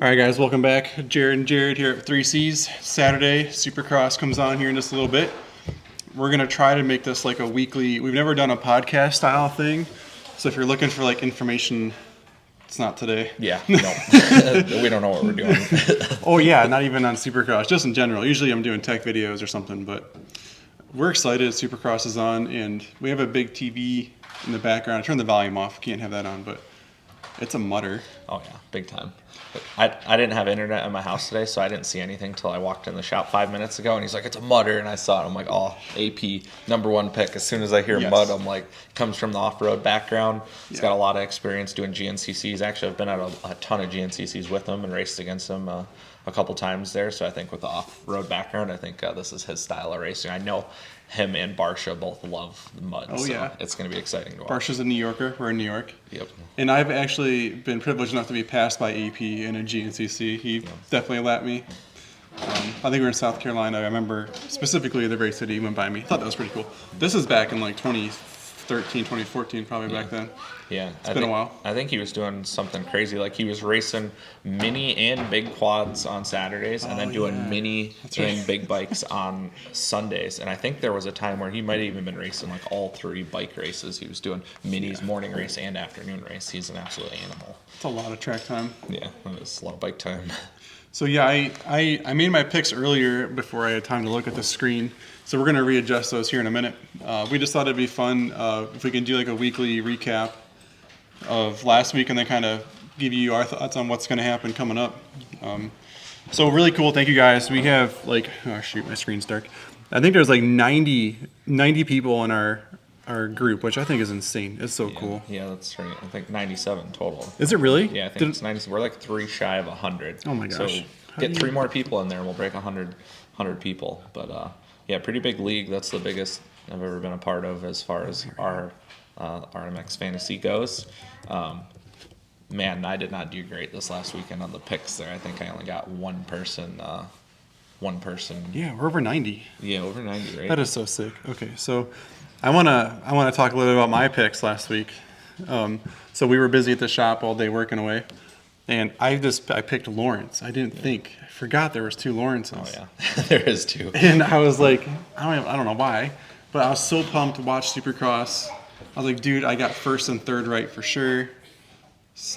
All right, guys, welcome back. Jared and Jared here at 3Cs. Saturday, Supercross comes on here in just a little bit. We're going to try to make this like a weekly, we've never done a podcast style thing. So if you're looking for like information, it's not today. Yeah, no. We don't know what we're doing. Oh, yeah, not even on Supercross, just in general. Usually I'm doing tech videos or something, but we're excited Supercross is on, and we have a big TV in the background. I turned the volume off, can't have that on, but it's a mutter. Oh, yeah, big time. I didn't have internet in my house today, so I didn't see anything until I walked in the shop 5 minutes ago, and he's like, it's a mutter, and I saw it. I'm like, oh, AP, number one pick. As soon as I hear mud, I'm like, comes from the off-road background. He's got a lot of experience doing GNCCs. Actually, I've been at a ton of GNCCs with him and raced against him a couple times there, so I think with the off-road background, I think this is his style of racing. I know him and Barsha both love the mud, so it's going to be exciting to watch. Barsha's a New Yorker. We're in New York. Yep. And I've actually been privileged enough to be passed by AP in a GNCC. He definitely lapped me. I think we were in South Carolina. I remember specifically the very city he went by me. I thought that was pretty cool. This is back in like 2013, 2014, probably back then. Yeah, it's been a while. I think he was doing something crazy. Like he was racing mini and big quads on Saturdays, and then doing mini and big bikes on Sundays. And I think there was a time where he might have even been racing like all three bike races. He was doing minis, morning race, and afternoon race. He's an absolute animal. It's a lot of track time. Yeah, it's a lot of bike time. So yeah, I made my picks earlier before I had time to look at the screen. So we're going to readjust those here in a minute. We just thought it'd be fun if we can do like a weekly recap of last week and then kind of give you our thoughts on what's going to happen coming up. So really cool. Thank you guys. We have like, oh shoot, my screen's dark. I think there's like 90 people in our group, which I think is insane. It's so cool. Yeah, that's right. I think 97 total. Is it really? Yeah, I think it's 97. We're like 3 shy of 100. Oh my gosh. So get 3 more people in there and we'll break 100 people. But yeah, pretty big league. That's the biggest I've ever been a part of as far as our RMX fantasy goes. Man, I did not do great this last weekend on the picks there. I think I only got one person. Yeah, we're over 90. Yeah, over 90, right? That is so sick. Okay, so I wanna talk a little bit about my picks last week. So we were busy at the shop all day working away, and I picked Lawrence. I didn't think. I forgot there was 2 Lawrences. Oh yeah, there is 2. And I was like, I don't know why, but I was so pumped to watch Supercross. I was like, dude, I got first and third right for sure.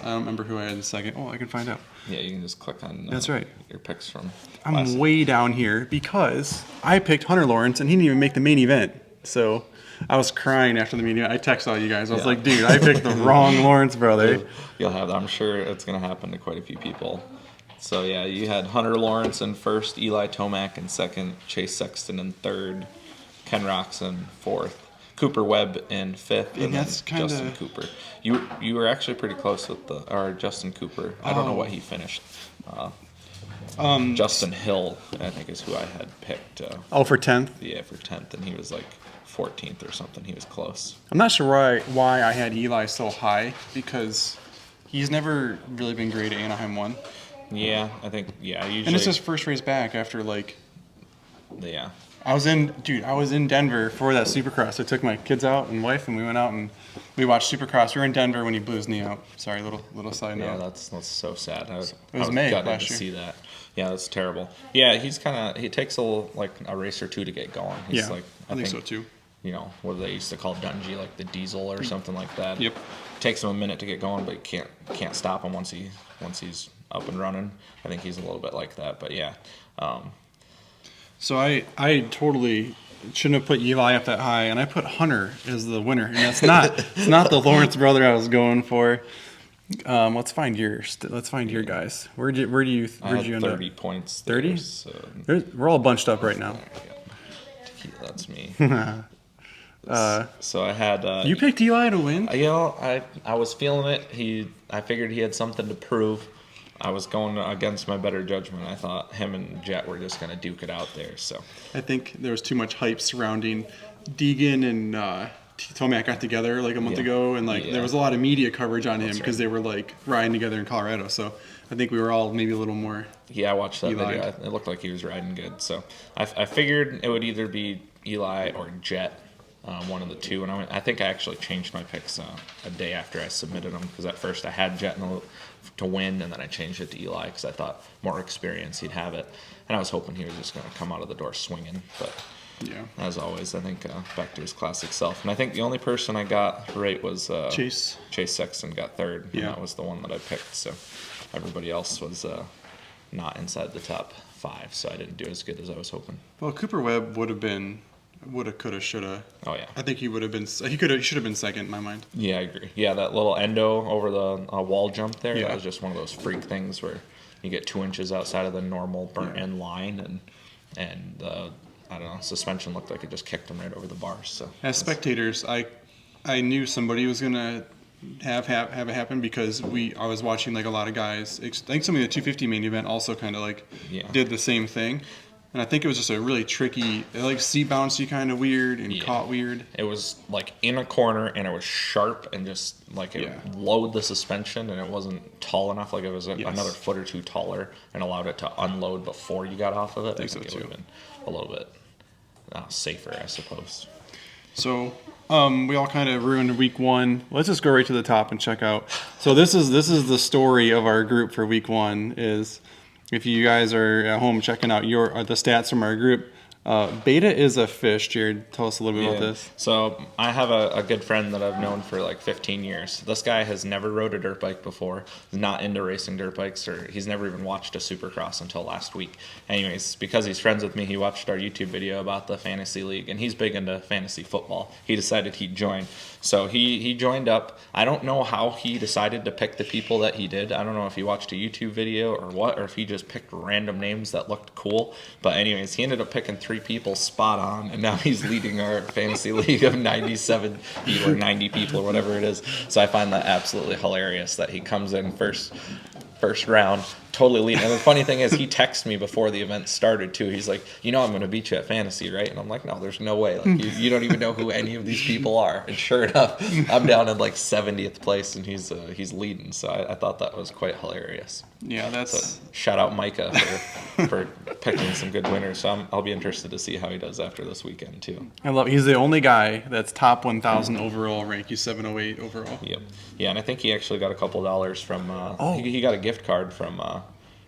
I don't remember who I had in second. Oh, I can find out. Yeah, you can just click on That's right. Your picks from I'm way down here because I picked Hunter Lawrence, and he didn't even make the main event. So I was crying after the meeting. I texted all you guys. I was like, dude, I picked the wrong Lawrence, brother. You'll have that. I'm sure it's going to happen to quite a few people. So, yeah, you had Hunter Lawrence in first, Eli Tomac in second, Chase Sexton in third, Ken Roczen fourth, Cooper Webb in fifth, and that's Justin Cooper. You were actually pretty close with Justin Cooper. I don't know what he finished. Justin Hill, I think, is who I had picked. For 10th? Yeah, for 10th, and he was like 14th or something. He was close. I'm not sure why I had Eli so high, because he's never really been great at Anaheim 1. Yeah, I think, usually. And it's his first race back after, like... Yeah. I was in Denver for that Supercross. I took my kids out and wife, and we went out and we watched Supercross. We were in Denver when he blew his knee out. Sorry, little side note. Yeah, that's so sad. I was May gutted last to year. see that. Yeah, that's terrible. Yeah, he takes a race or two to get going. He's I think so too. You know, what they used to call Dungey, like the Diesel or something like that. Yep. Takes him a minute to get going, but you can't stop him once he's up and running. I think he's a little bit like that, but yeah. So I totally shouldn't have put Eli up that high, and I put Hunter as the winner, and it's not the Lawrence brother I was going for. Let's find yours. Let's find your guys. Where'd you end up? 30 points. 30? We're all bunched up right now. That's me. So I had. You picked Eli to win? I was feeling it. I figured he had something to prove. I was going against my better judgment. I thought him and Jet were just going to duke it out there. So I think there was too much hype surrounding Deegan and Tomac got together like a month ago, and there was a lot of media coverage on him because they were like riding together in Colorado. So I think we were all maybe a little more. Yeah, I watched that video. It looked like he was riding good. So I figured it would either be Eli or Jet. One of the two, and I think I actually changed my picks a day after I submitted them, because at first I had Jet in to win, and then I changed it to Eli because I thought more experience he'd have it, and I was hoping he was just going to come out of the door swinging. But Yeah. as always, I think back to his classic self. And I think the only person I got right was Chase. Chase Sexton got third, and Yeah. that was the one that I picked. So everybody else was not inside the top 5, so I didn't do as good as I was hoping. Well, Cooper Webb would have been, coulda, shoulda. Oh yeah. I think he would have been. He should have been second in my mind. Yeah, I agree. Yeah, that little endo over the wall jump there, Yeah. that was just one of those freak things where you get 2 inches outside of the normal burnt-in line, and I don't know, suspension looked like it just kicked him right over the bars. So As spectators, I knew somebody was gonna have it happen because I was watching like a lot of guys. I think somebody in the 250 main event also kind of like did the same thing. And I think it was just a really tricky, like seat bouncy kind of weird and caught weird. It was like in a corner and it was sharp and just like it lowered the suspension and it wasn't tall enough. Like it was another foot or two taller and allowed it to unload before you got off of it. I think it would have been a little bit safer, I suppose. So we all kind of ruined week 1. Let's just go right to the top and check out. So this is the story of our group for week 1 is. If you guys are at home checking out the stats from our group, Beta is a fish. Jared, tell us a little bit about this. So I have a good friend that I've known for like 15 years. This guy has never rode a dirt bike before. He's not into racing dirt bikes, or he's never even watched a Supercross until last week. Anyways, because he's friends with me, he watched our YouTube video about the fantasy league, and he's big into fantasy football. He decided he'd join. So he joined up. I don't know how he decided to pick the people that he did. I don't know if he watched a YouTube video or what, or if he just picked random names that looked cool. But anyways, he ended up picking 3 people spot on, and now he's leading our fantasy league of 97 people or 90 people or whatever it is. So I find that absolutely hilarious that he comes in first round, totally leading. And the funny thing is, he texted me before the event started too. He's like, I'm going to beat you at fantasy, right? And I'm like, no, there's no way. Like you don't even know who any of these people are. And sure enough, I'm down in like 70th place, and he's leading. So I thought that was quite hilarious. Yeah, that's. So shout out Micah for picking some good winners. So I'll be interested to see how he does after this weekend too. He's the only guy that's top 1,000 overall rank. He's 708 overall. Yep. Yeah, and I think he actually got a couple dollars from. He got a gift card from.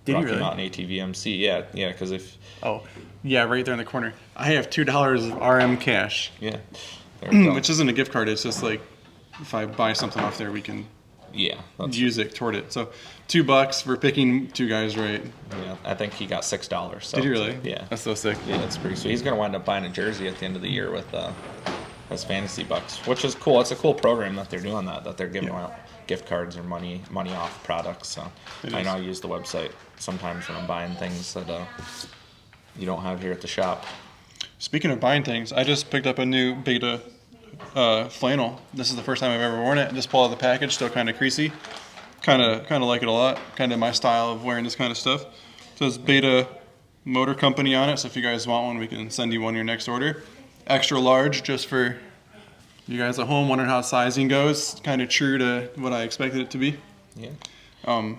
Did he Rocky really? Mountain ATVMC. Yeah, because if. Oh, yeah, right there in the corner. I have $2 of RM cash. Yeah. There we go. Which isn't a gift card. It's just like if I buy something off there, we can. Yeah. Use it toward it. So $2 for picking 2 guys right. Yeah, I think he got $6. So, did he really? Yeah. That's so sick. Yeah, that's pretty sweet. He's gonna wind up buying a jersey at the end of the year with his fantasy bucks, which is cool. It's a cool program that they're doing that they're giving out gift cards or money off products. So I know I use the website sometimes when I'm buying things that you don't have here at the shop. Speaking of buying things, I just picked up a new Beta flannel. This is the first time I've ever worn it. Just pull out the package, still kind of creasy. Kind of like it a lot. Kind of my style of wearing this kind of stuff. It says Beta Motor Company on it, so if you guys want one, we can send you one your next order. Extra large, just for you guys at home wondering how sizing goes. Kind of true to what I expected it to be. Yeah.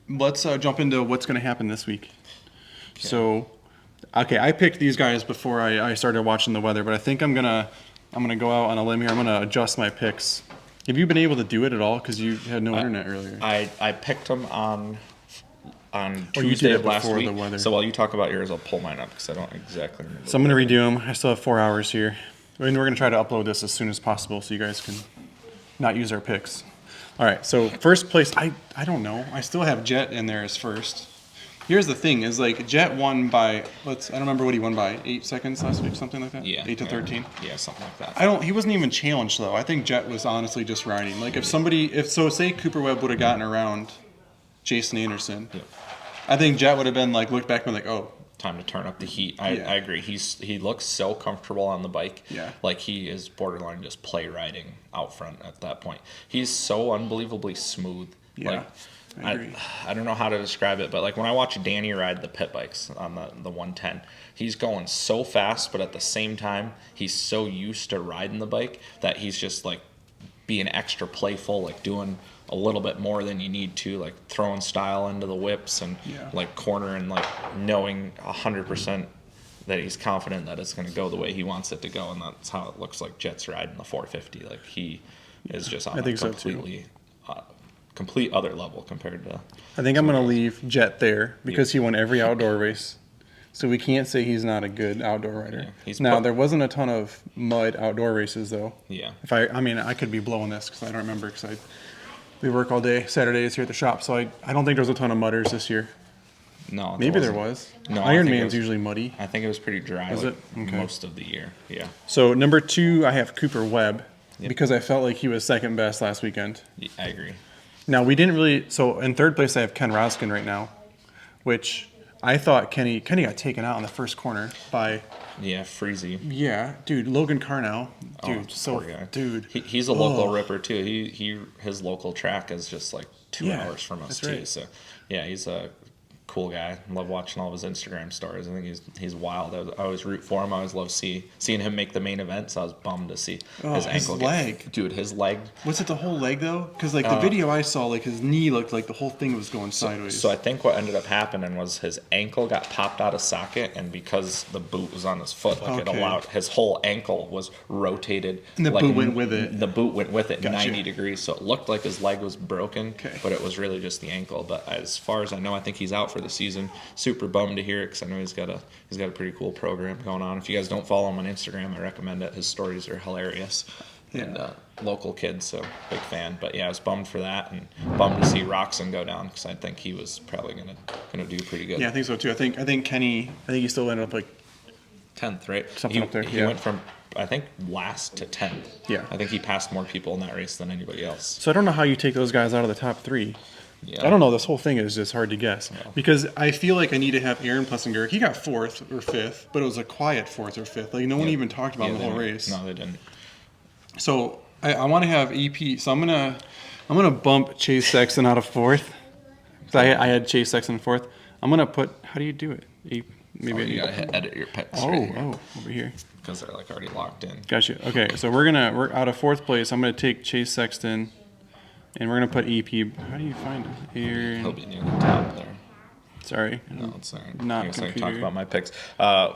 Let's jump into what's going to happen this week. Okay. So, I picked these guys before I started watching the weather, but I think I'm gonna go out on a limb here. I'm gonna adjust my picks. Have you been able to do it at all? Because you had no internet earlier. I picked them on Tuesday of last week. So while you talk about yours, I'll pull mine up because I don't exactly remember. So I'm gonna redo them. I still have 4 hours here, and we're gonna try to upload this as soon as possible so you guys can not use our picks. All right. So first place, I don't know. I still have Jet in there as first. Here's the thing: is like Jet won by I don't remember what he won by 8 seconds last week, something like that. Yeah, 8 to 13. Yeah, something like that. He wasn't even challenged though. I think Jet was honestly just riding. Like say Cooper Webb would have gotten around Jason Anderson, I think Jet would have been like looked back and been like, oh, time to turn up the heat. I agree. He looks so comfortable on the bike. Yeah. Like he is borderline just play riding out front at that point. He's so unbelievably smooth. Yeah. Like, I agree. I don't know how to describe it, but like when I watch Danny ride the pit bikes on the 110, he's going so fast, but at the same time, he's so used to riding the bike that he's just like being extra playful, like doing a little bit more than you need to, like throwing style into the whips and like cornering, like knowing 100% that he's confident that it's going to go the way he wants it to go, and that's how it looks like Jet's riding the 450. Like he is just on a completely complete other level compared to. I think I'm going to leave Jet there because he won every outdoor race. So we can't say he's not a good outdoor rider. Yeah, there wasn't a ton of mud outdoor races though. Yeah. I mean, I could be blowing this because I don't remember because we work all day Saturdays here at the shop. So I don't think there was a ton of mudders this year. No. Maybe there was. No. Ironman's usually muddy. I think it was pretty dry. Is it? Okay. Most of the year. Yeah. So number 2, I have Cooper Webb because I felt like he was second best last weekend. Yeah, I agree. Now we didn't really. So in third place, I have Ken Roskin right now, which. I thought Kenny got taken out in the first corner by... Yeah, Freezy. Yeah, dude, Logan Carnow. Dude, poor guy. Dude. He's a local ripper, too. His local track is just like 2 hours from us, too. Right. So, yeah, he's a cool guy. I love watching all of his Instagram stories. I think he's wild. I always root for him. I always love seeing him make the main event, so I was bummed to see his ankle. His leg. Dude, his leg. Was it the whole leg, though? Because, like, the video I saw, like, his knee looked like the whole thing was going sideways. So I think what ended up happening was his ankle got popped out of socket, and because the boot was on his foot, it allowed his whole ankle was rotated. And the boot went with it. The boot went with it 90 degrees, so it looked like his leg was broken, but it was really just the ankle. But as far as I know, I think he's out for the season. Super bummed to hear it because I know he's got a pretty cool program going on. If you guys don't follow him on Instagram, I recommend it. His stories are hilarious. Yeah. And local kid, so big fan. But yeah, I was bummed for that and bummed to see Roxon go down because I think he was probably gonna do pretty good. Yeah, I think so too. I think Kenny. I think he still ended up like 10th, right? Something up there. He went from I think last to 10th. Yeah. I think he passed more people in that race than anybody else. So I don't know how you take those guys out of the top 3. Yeah. I don't know. This whole thing is just hard to guess because I feel like I need to have Aaron Plessinger. He got 4th or 5th, but it was a quiet 4th or 5th. Like no one even talked about the whole race. No, they didn't. So I want to have EP. So I'm gonna bump Chase Sexton out of 4th. So I had Chase Sexton 4th. I'm gonna put. How do you do it? Maybe you gotta edit your picks. Oh, over here. Because they're like already locked in. Gotcha. Okay, so we're out of 4th place. I'm gonna take Chase Sexton. And we're going to put EP. How do you find it? Here. He'll be near the top there. Sorry. No, it's all right. Not I guess I can computer. talk about my picks.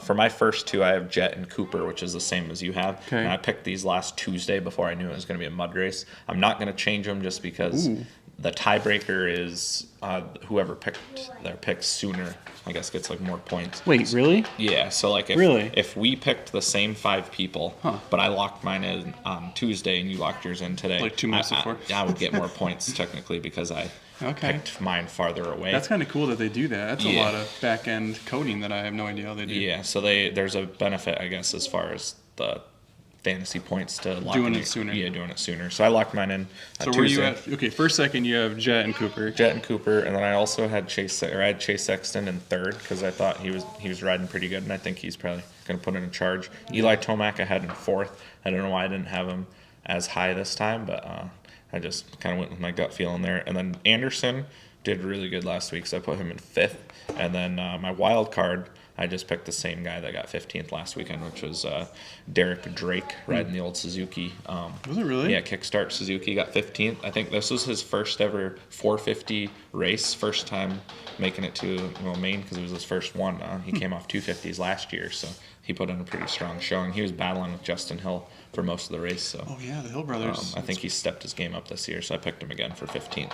For my first 2, I have Jet and Cooper, which is the same as you have. Okay. And I picked these last Tuesday before I knew it was going to be a mud race. I'm not going to change them just because the tiebreaker is whoever picked their picks sooner, I guess, gets like more points. Wait, really? Yeah, so like if we picked the same 5 people, but I locked mine in on Tuesday and you locked yours in today, Like 2 minutes before? I would get more points technically because I picked mine farther away. That's kind of cool that they do that. That's a lot of back-end coding that I have no idea how they do. Yeah, so there's a benefit, I guess, as far as the fantasy points to lock doing in it sooner. Yeah, doing it sooner. So I locked mine in So Tuesday. where you at? Okay, first, second, you have Jet and Cooper. And then I also had Chase Sexton in 3rd because I thought he was riding pretty good, and I think he's probably going to put in a charge. Eli Tomac I had in 4th. I don't know why I didn't have him as high this time, but I just kind of went with my gut feeling there. And then Anderson did really good last week, so I put him in 5th. And then my wild card, I just picked the same guy that got 15th last weekend, which was Derek Drake riding the old Suzuki. Was it really? Yeah, Kickstart Suzuki got 15th. I think this was his first ever 450 race, first time making it to Maine because it was his first one. He came off 250s last year, so he put in a pretty strong showing. He was battling with Justin Hill for most of the race. So. Oh, yeah, the Hill brothers. I think he stepped his game up this year, so I picked him again for 15th.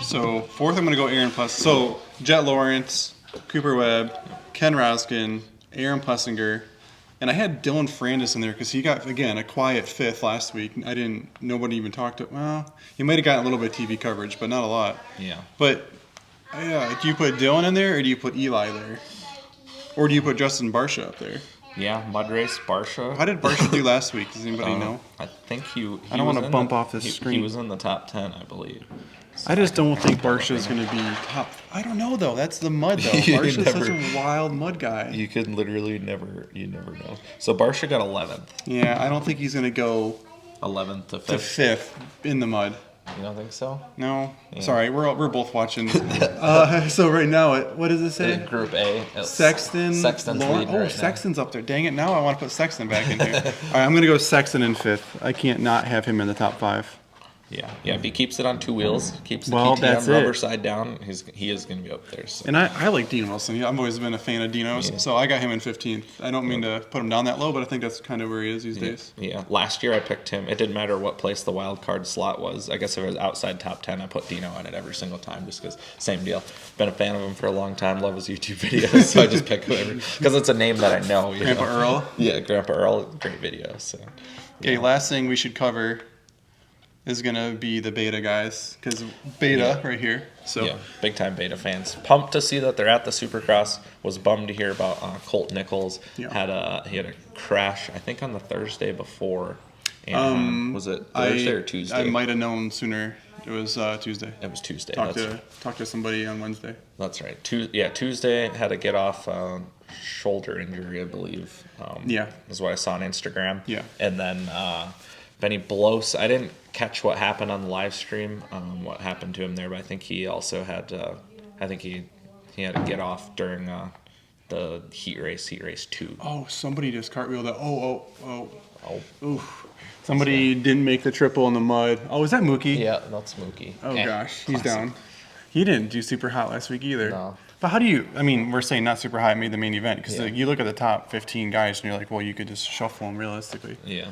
So 4th, I'm going to go Aaron Pless. So Jet Lawrence, Cooper Webb, Ken Roskin, Aaron Plessinger, and I had Dylan Frandis in there because he got, again, a quiet 5th last week. Nobody even talked to, well, he might have gotten a little bit of TV coverage, but not a lot. Yeah. But, do you put Dylan in there or do you put Eli there? Or do you put Justin Barsha up there? Yeah, mud race, Barsha. How did Barsha do last week? Does anybody know? I think he I don't want to bump off this screen. He was in the top 10, I believe. I just don't think Barsha is going to be top. I don't know though. That's the mud though. Barsha's such a wild mud guy. You could literally never know. So Barsha got 11th. Yeah, I don't think he's going to go 11th to 5th. to 5th in the mud. You don't think so? No. Yeah. Sorry, we're both watching. So right now, what does it say? Group A. Sexton's leading right Sexton's up there. Dang it! Now I want to put Sexton back in here. All right, I'm going to go Sexton in 5th. I can't not have him in the top 5. Yeah, if he keeps it on 2 wheels, keeps the Well, KTM that's rubber it. side down, he is going to be up there. So. And I like Dean Wilson. I've always been a fan of Dino's, so I got him in 15th. I don't mean to put him down that low, but I think that's kind of where he is these days. Yeah, last year I picked him. It didn't matter what place the wild card slot was. I guess if it was outside top 10, I put Dino in it every single time just because, same deal. Been a fan of him for a long time, love his YouTube videos, so I just pick whoever. Because it's a name that I know. Grandpa Earl? Yeah, Grandpa Earl, great video. So. Okay, last thing we should cover is going to be the Beta guys, because Beta right here. So yeah, big time Beta fans. Pumped to see that they're at the Supercross. Was bummed to hear about Colt Nichols. He had a crash, I think, on the Thursday before. And was it Thursday or Tuesday? I might have known sooner. It was Tuesday. It was Tuesday. Talked to somebody on Wednesday. That's right. Tuesday had to get off shoulder injury, I believe. Is what I saw on Instagram. Yeah. And then Benny Bloss, I didn't catch what happened on the live stream, what happened to him there, but I think he also had, he had to get off during the heat race 2. Oh, somebody just cartwheeled it. Oh. Oof. Somebody didn't make the triple in the mud. Oh, is that Mookie? Yeah, that's Mookie. Oh, gosh. He's down. He didn't do super hot last week either. No. But how do you, we're saying not super hot made the main event, because you look at the top 15 guys and you're like, well, you could just shuffle them realistically. Yeah.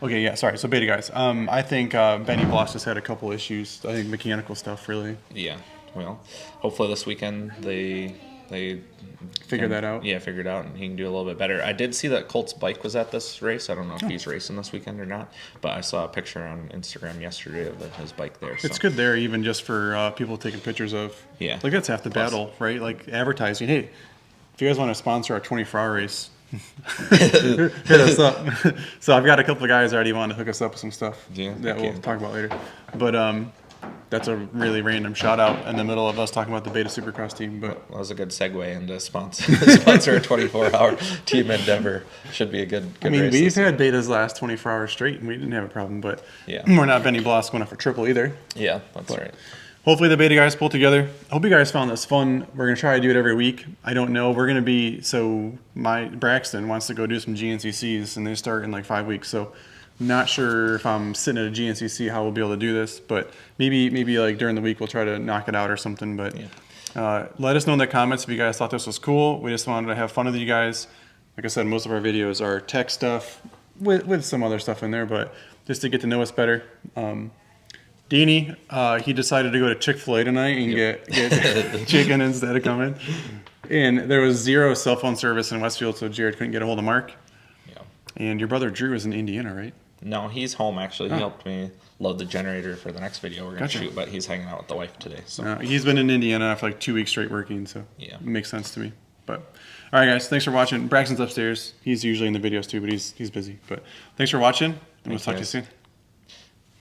Okay, yeah, sorry. So Beta guys. I think Benny Bloss just had a couple issues. I think mechanical stuff, really. Yeah. Well, hopefully this weekend they figure that out. Yeah, figure it out, and he can do a little bit better. I did see that Colt's bike was at this race. I don't know if he's racing this weekend or not, but I saw a picture on Instagram yesterday of his bike there. So. It's good there, even just for people taking pictures of. Yeah. Like, that's half the battle, right? Like, advertising. Hey, if you guys want to sponsor our 24-hour race, hit us up. So I've got a couple of guys already want to hook us up with some stuff that we'll talk about later. But that's a really random shout out in the middle of us talking about the Beta Supercross team. But that was a good segue into sponsor a 24-hour team endeavor. Should be a good race we've had Betas last 24 hours straight, and we didn't have a problem. But we're not Benny Bloss going up for triple either. Yeah, that's right. Hopefully the Beta guys pull together. I hope you guys found this fun. We're going to try to do it every week. I don't know. We're going to be, Braxton wants to go do some GNCCs, and they start in like 5 weeks. So not sure if I'm sitting at a GNCC how we'll be able to do this, but maybe like during the week we'll try to knock it out or something. But let us know in the comments if you guys thought this was cool. We just wanted to have fun with you guys. Like I said, most of our videos are tech stuff with some other stuff in there, but just to get to know us better. Deanie, he decided to go to Chick-fil-A tonight and get chicken instead of coming. And there was 0 cell phone service in Westfield, so Jared couldn't get a hold of Mark. Yeah. And your brother Drew is in Indiana, right? No, he's home actually. He helped me load the generator for the next video we're going to shoot, but he's hanging out with the wife today. So he's been in Indiana for like 2 weeks straight working, so it makes sense to me. But all right, guys, thanks for watching. Braxton's upstairs. He's usually in the videos too, but he's busy. But thanks for watching, and we'll talk to you soon.